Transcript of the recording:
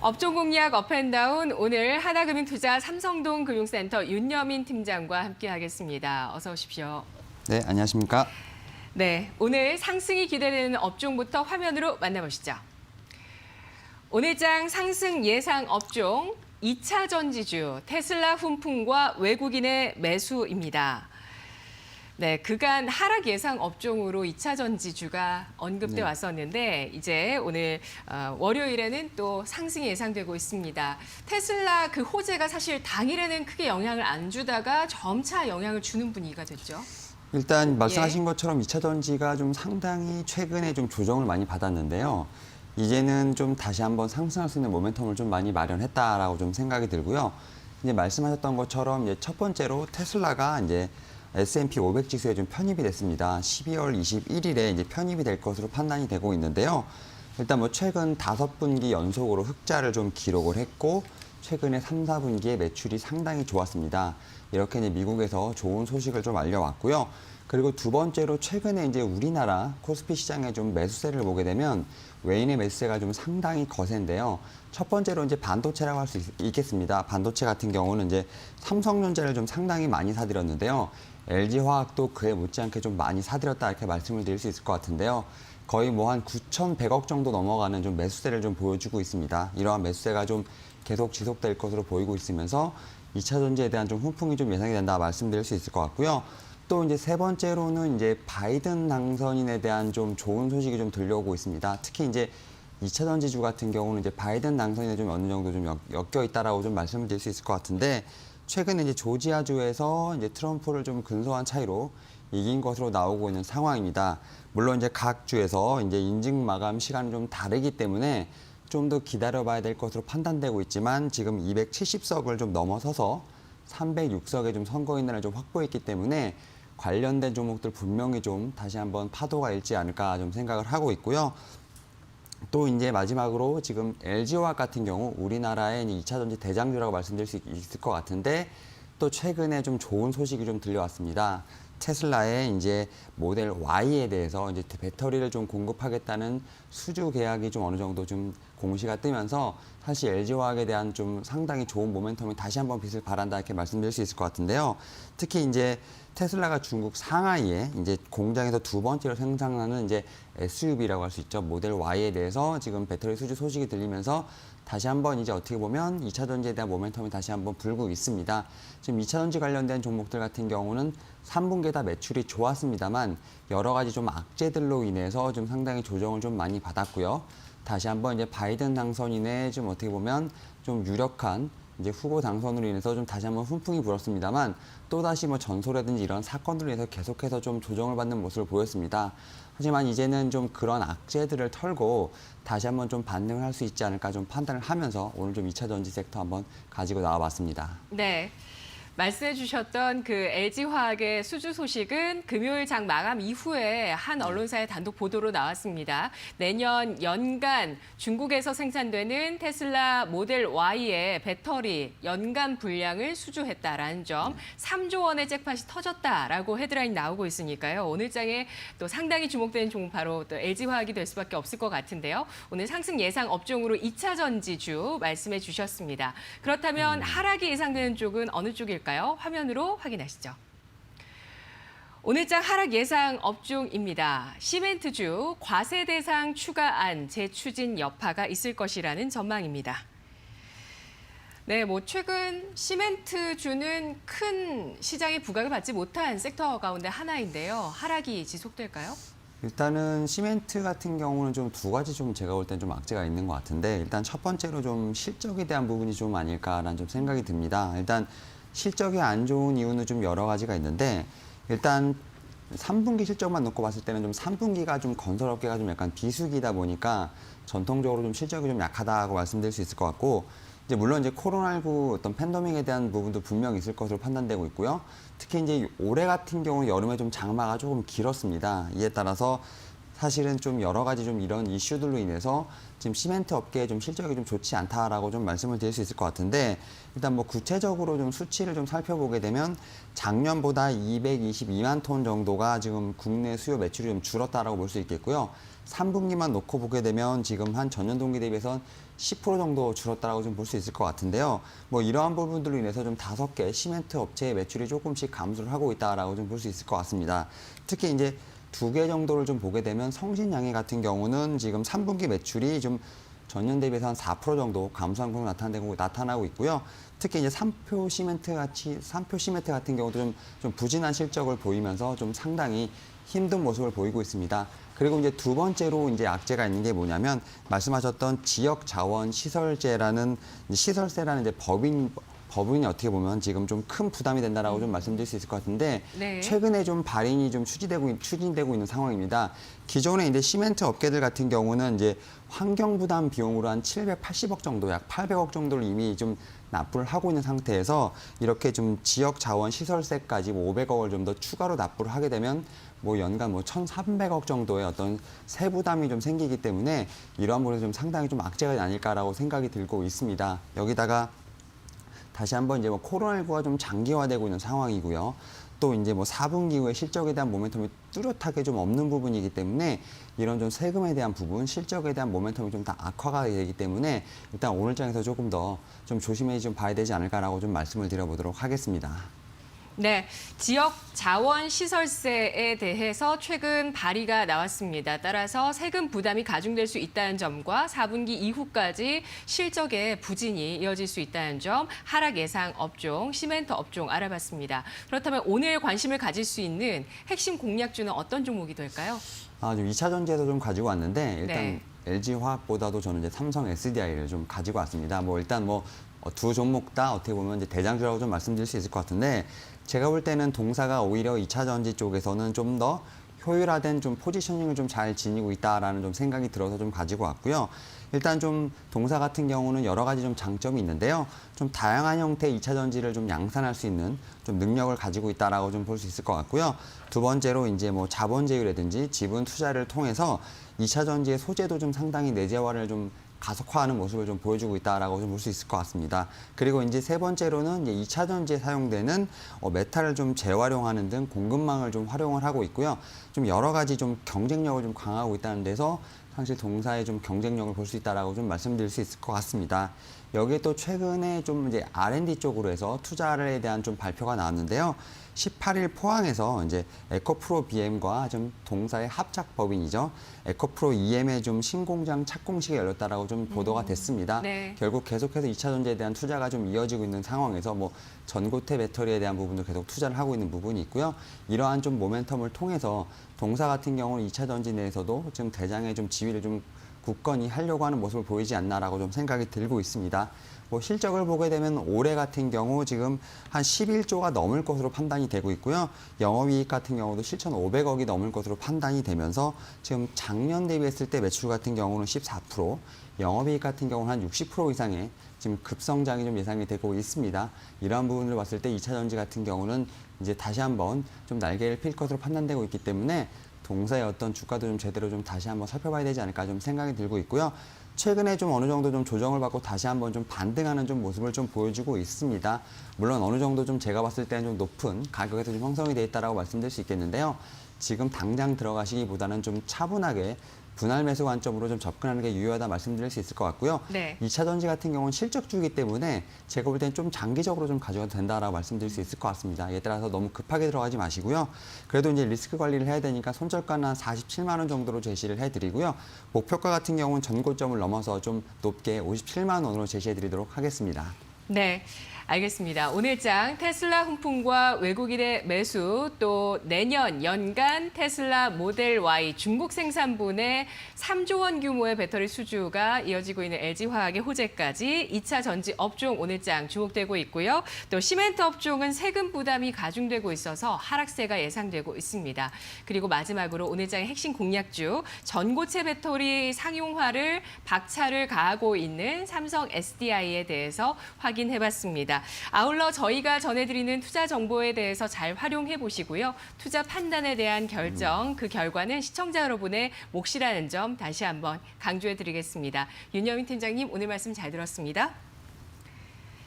업종 공략 업앤다운 오늘 하나금융투자 삼성동 금융센터 윤여민 팀장과 함께하겠습니다. 어서 오십시오. 네, 안녕하십니까? 네, 오늘 상승이 기대되는 업종부터 화면으로 만나보시죠. 오늘장 상승 예상 업종 2차 전지주 테슬라 훈풍과 외국인의 매수입니다. 네, 그간 하락 예상 업종으로 2차 전지주가 언급돼 왔었는데 이제 오늘 월요일에는 또 상승이 예상되고 있습니다. 테슬라 그 호재가 사실 당일에는 크게 영향을 안 주다가 점차 영향을 주는 분위기가 됐죠. 일단 말씀하신 것처럼 2차 전지가 좀 상당히 최근에 좀 조정을 많이 받았는데요. 이제는 좀 다시 한번 상승할 수 있는 모멘텀을 좀 많이 마련했다라고 좀 생각이 들고요. 이제 말씀하셨던 것처럼 이제 첫 번째로 테슬라가 이제 S&P 500 지수에 좀 편입이 됐습니다. 12월 21일에 이제 편입이 될 것으로 판단이 되고 있는데요. 일단 뭐 최근 5분기 연속으로 흑자를 좀 기록을 했고 최근에 3, 4분기에 매출이 상당히 좋았습니다. 이렇게 이제 미국에서 좋은 소식을 좀 알려왔고요. 그리고 두 번째로 최근에 이제 우리나라 코스피 시장에 좀 매수세를 보게 되면 외인의 매수세가 좀 상당히 거센데요. 첫 번째로 이제 반도체라고 할 수 있겠습니다. 반도체 같은 경우는 이제 삼성전자를 좀 상당히 많이 사들였는데요. LG화학도 그에 못지않게 좀 많이 사들였다 이렇게 말씀을 드릴 수 있을 것 같은데요. 거의 뭐 한 9,100억 정도 넘어가는 좀 매수세를 좀 보여주고 있습니다. 이러한 매수세가 좀 계속 지속될 것으로 보이고 있으면서 2차 전지에 대한 좀 훈풍이 좀 예상이 된다 말씀드릴 수 있을 것 같고요. 또 이제 세 번째로는 이제 바이든 당선인에 대한 좀 좋은 소식이 좀 들려오고 있습니다. 특히 이제 2차 전지주 같은 경우는 이제 바이든 당선인에 좀 어느 정도 좀 엮여 있다라고 좀 말씀을 드릴 수 있을 것 같은데 최근에 이제 조지아주에서 이제 트럼프를 좀 근소한 차이로 이긴 것으로 나오고 있는 상황입니다. 물론 이제 각 주에서 이제 인증 마감 시간이 좀 다르기 때문에 좀 더 기다려봐야 될 것으로 판단되고 있지만 지금 270석을 좀 넘어서서 306석의 좀 선거인단을 좀 확보했기 때문에 관련된 종목들 분명히 좀 다시 한번 파도가 일지 않을까 좀 생각을 하고 있고요. 또 이제 마지막으로 지금 LG화학 같은 경우 우리나라의 2차 전지 대장주라고 말씀드릴 수 있을 것 같은데 또 최근에 좀 좋은 소식이 좀 들려왔습니다. 테슬라의 이제 모델 Y에 대해서 이제 배터리를 좀 공급하겠다는 수주 계약이 좀 어느 정도 좀 공시가 뜨면서 사실 LG화학에 대한 좀 상당히 좋은 모멘텀이 다시 한번 빛을 발한다 이렇게 말씀드릴 수 있을 것 같은데요. 특히 이제 테슬라가 중국 상하이에 이제 공장에서 두 번째로 생산하는 이제 SUV라고 할 수 있죠. 모델 Y에 대해서 지금 배터리 수주 소식이 들리면서 다시 한번 이제 어떻게 보면 2차 전지에 대한 모멘텀이 다시 한번 불고 있습니다. 지금 2차 전지 관련된 종목들 같은 경우는 3분기에 다 매출이 좋았습니다만 여러 가지 좀 악재들로 인해서 좀 상당히 조정을 좀 많이 받았고요. 다시 한번 이제 바이든 당선인의 좀 어떻게 보면 좀 유력한 이제 후보 당선으로 인해서 좀 다시 한번 훈풍이 불었습니다만 또다시 뭐 전소라든지 이런 사건들로 인해서 계속해서 좀 조정을 받는 모습을 보였습니다. 하지만 이제는 좀 그런 악재들을 털고 다시 한번 좀 반등을 할 수 있지 않을까 좀 판단을 하면서 오늘 좀 2차 전지 섹터 한번 가지고 나와봤습니다. 네. 말씀해 주셨던 그 LG화학의 수주 소식은 금요일 장 마감 이후에 한 언론사의 단독 보도로 나왔습니다. 내년 연간 중국에서 생산되는 테슬라 모델 Y의 배터리 연간 분량을 수주했다라는 점, 3조 원의 잭팟이 터졌다라고 헤드라인 나오고 있으니까요. 오늘 장에 또 상당히 주목되는 종목 바로 또 LG화학이 될 수밖에 없을 것 같은데요. 오늘 상승 예상 업종으로 2차 전지주 말씀해 주셨습니다. 그렇다면 하락이 예상되는 쪽은 어느 쪽일까요? 화면으로 확인하시죠. 오늘장 하락 예상 업종입니다. 시멘트주 과세 대상 추가안 재추진 여파가 있을 것이라는 전망입니다. 네, 뭐 최근 시멘트주는 큰 시장의 부각을 받지 못한 섹터 가운데 하나인데요. 하락이 지속될까요? 일단은 시멘트 같은 경우는 좀 두 가지 좀 제가 볼 땐 좀 악재가 있는 것 같은데 일단 첫 번째로 좀 실적에 대한 부분이 좀 아닐까라는 좀 생각이 듭니다. 일단 실적이 안 좋은 이유는 좀 여러 가지가 있는데 일단 3분기 실적만 놓고 봤을 때는 좀 3분기가 좀 건설업계가 좀 약간 비수기다 보니까 전통적으로 좀 실적이 좀 약하다고 말씀드릴 수 있을 것 같고 이제 물론 이제 코로나19 어떤 팬데믹에 대한 부분도 분명 있을 것으로 판단되고 있고요. 특히 이제 올해 같은 경우 여름에 좀 장마가 조금 길었습니다. 이에 따라서 사실은 좀 여러 가지 좀 이런 이슈들로 인해서 지금 시멘트 업계의 좀 실적이 좀 좋지 않다라고 좀 말씀을 드릴 수 있을 것 같은데, 일단 뭐 구체적으로 좀 수치를 좀 살펴보게 되면 작년보다 222만 톤 정도가 지금 국내 수요 매출이 좀 줄었다라고 볼 수 있겠고요. 3분기만 놓고 보게 되면 지금 한 전년 동기 대비해서 10% 정도 줄었다라고 좀 볼 수 있을 것 같은데요. 뭐 이러한 부분들로 인해서 좀 5개 시멘트 업체의 매출이 조금씩 감소를 하고 있다라고 좀 볼 수 있을 것 같습니다. 특히 이제 2개 정도를 좀 보게 되면 성신양해 같은 경우는 지금 3분기 매출이 좀 전년 대비해서 한 4% 정도 감소한 것으로 나타나고 있고요. 특히 이제 삼표 시멘트 같은 경우도 좀 부진한 실적을 보이면서 좀 상당히 힘든 모습을 보이고 있습니다. 그리고 이제 두 번째로 이제 악재가 있는 게 뭐냐면 말씀하셨던 지역 자원 시설세라는 이제 법인이 어떻게 보면 지금 좀 큰 부담이 된다라고 좀 말씀드릴 수 있을 것 같은데, 네. 최근에 좀 발인이 좀 추진되고 있는 상황입니다. 기존에 이제 시멘트 업계들 같은 경우는 이제 환경 부담 비용으로 한 780억 정도, 약 800억 정도를 이미 좀 납부를 하고 있는 상태에서 이렇게 좀 지역 자원 시설세까지 500억을 좀 더 추가로 납부를 하게 되면 뭐 연간 뭐 1,300억 정도의 어떤 세부담이 좀 생기기 때문에 이러한 부분에서 좀 상당히 좀 악재가 아닐까라고 생각이 들고 있습니다. 여기다가 다시 한번 이제 뭐 코로나19가 좀 장기화되고 있는 상황이고요. 또 이제 뭐 4분기 후에 실적에 대한 모멘텀이 뚜렷하게 좀 없는 부분이기 때문에 이런 좀 세금에 대한 부분, 실적에 대한 모멘텀이 좀 다 악화가 되기 때문에 일단 오늘 장에서 조금 더 좀 조심해 좀 봐야 되지 않을까라고 좀 말씀을 드려보도록 하겠습니다. 네, 지역 자원 시설세에 대해서 최근 발의가 나왔습니다. 따라서 세금 부담이 가중될 수 있다는 점과 4분기 이후까지 실적의 부진이 이어질 수 있다는 점, 하락 예상 업종, 시멘트 업종 알아봤습니다. 그렇다면 오늘 관심을 가질 수 있는 핵심 공략주는 어떤 종목이 될까요? 좀 2차 전지에서 좀 가지고 왔는데 일단 네. LG화학보다도 저는 이제 삼성 SDI를 좀 가지고 왔습니다. 뭐 일단 뭐 두 종목 다 어떻게 보면 이제 대장주라고 좀 말씀드릴 수 있을 것 같은데, 제가 볼 때는 동사가 오히려 2차 전지 쪽에서는 좀 더 효율화된 좀 포지셔닝을 좀 잘 지니고 있다라는 좀 생각이 들어서 좀 가지고 왔고요. 일단 좀 동사 같은 경우는 여러 가지 좀 장점이 있는데요. 좀 다양한 형태의 2차 전지를 좀 양산할 수 있는 좀 능력을 가지고 있다라고 좀 볼 수 있을 것 같고요. 두 번째로 이제 뭐 자본 제휴라든지 지분 투자를 통해서 2차 전지의 소재도 좀 상당히 내재화를 좀 가속화하는 모습을 좀 보여주고 있다라고 좀 볼 수 있을 것 같습니다. 그리고 이제 세 번째로는 이제 2차 전지에 사용되는 메탈을 좀 재활용하는 등 공급망을 좀 활용을 하고 있고요. 좀 여러 가지 좀 경쟁력을 좀 강화하고 있다는 데서 사실 동사의 좀 경쟁력을 볼 수 있다라고 좀 말씀드릴 수 있을 것 같습니다. 여기에 또 최근에 좀 이제 R&D 쪽으로 해서 투자에 대한 좀 발표가 나왔는데요. 18일 포항에서 이제 에코프로 BM과 좀 동사의 합작 법인이죠. 에코프로 EM의 좀 신공장 착공식이 열렸다라고 좀 보도가 됐습니다. 네. 결국 계속해서 2차 전지에 대한 투자가 좀 이어지고 있는 상황에서 뭐 전고체 배터리에 대한 부분도 계속 투자를 하고 있는 부분이 있고요. 이러한 좀 모멘텀을 통해서 동사 같은 경우는 2차 전지 내에서도 지금 대장의 좀 지위를 좀 굳건히 하려고 하는 모습을 보이지 않나라고 좀 생각이 들고 있습니다. 뭐 실적을 보게 되면 올해 같은 경우 지금 한 11조가 넘을 것으로 판단이 되고 있고요. 영업이익 같은 경우도 7,500억이 넘을 것으로 판단이 되면서 지금 작년 대비했을 때 매출 같은 경우는 14%, 영업이익 같은 경우는 한 60% 이상의 지금 급성장이 좀 예상이 되고 있습니다. 이러한 부분을 봤을 때 2차 전지 같은 경우는 이제 다시 한번 좀 날개를 필 것으로 판단되고 있기 때문에 동사의 어떤 주가도 좀 제대로 좀 다시 한번 살펴봐야 되지 않을까 좀 생각이 들고 있고요. 최근에 좀 어느 정도 좀 조정을 받고 다시 한번 좀 반등하는 좀 모습을 좀 보여주고 있습니다. 물론 어느 정도 좀 제가 봤을 때는 좀 높은 가격에서 좀 형성이 돼 있다라고 말씀드릴 수 있겠는데요. 지금 당장 들어가시기보다는 좀 차분하게 분할 매수 관점으로 좀 접근하는 게 유효하다 말씀드릴 수 있을 것 같고요. 네. 2차 전지 같은 경우는 실적주이기 때문에 제가 볼 때는 좀 장기적으로 좀 가져가도 된다라고 말씀드릴 수 있을 것 같습니다. 이에 따라서 너무 급하게 들어가지 마시고요. 그래도 이제 리스크 관리를 해야 되니까 손절가는 한 47만 원 정도로 제시를 해드리고요. 목표가 같은 경우는 전고점을 넘어서 좀 높게 57만 원으로 제시해드리도록 하겠습니다. 네, 알겠습니다. 오늘장 테슬라 훈풍과 외국인의 매수, 또 내년 연간 테슬라 모델 Y 중국 생산분의 3조 원 규모의 배터리 수주가 이어지고 있는 LG화학의 호재까지 2차 전지 업종 오늘장 주목되고 있고요. 또 시멘트 업종은 세금 부담이 가중되고 있어서 하락세가 예상되고 있습니다. 그리고 마지막으로 오늘장의 핵심 공략주, 전고체 배터리 상용화를 박차를 가하고 있는 삼성 SDI에 대해서 확인 확인해봤습니다. 아울러 저희가 전해드리는 투자 정보에 대해서 잘 활용해 보시고요. 투자 판단에 대한 결정, 그 결과는 시청자 여러분의 몫이라는 점 다시 한번 강조해드리겠습니다. 윤여민 팀장님, 오늘 말씀 잘 들었습니다.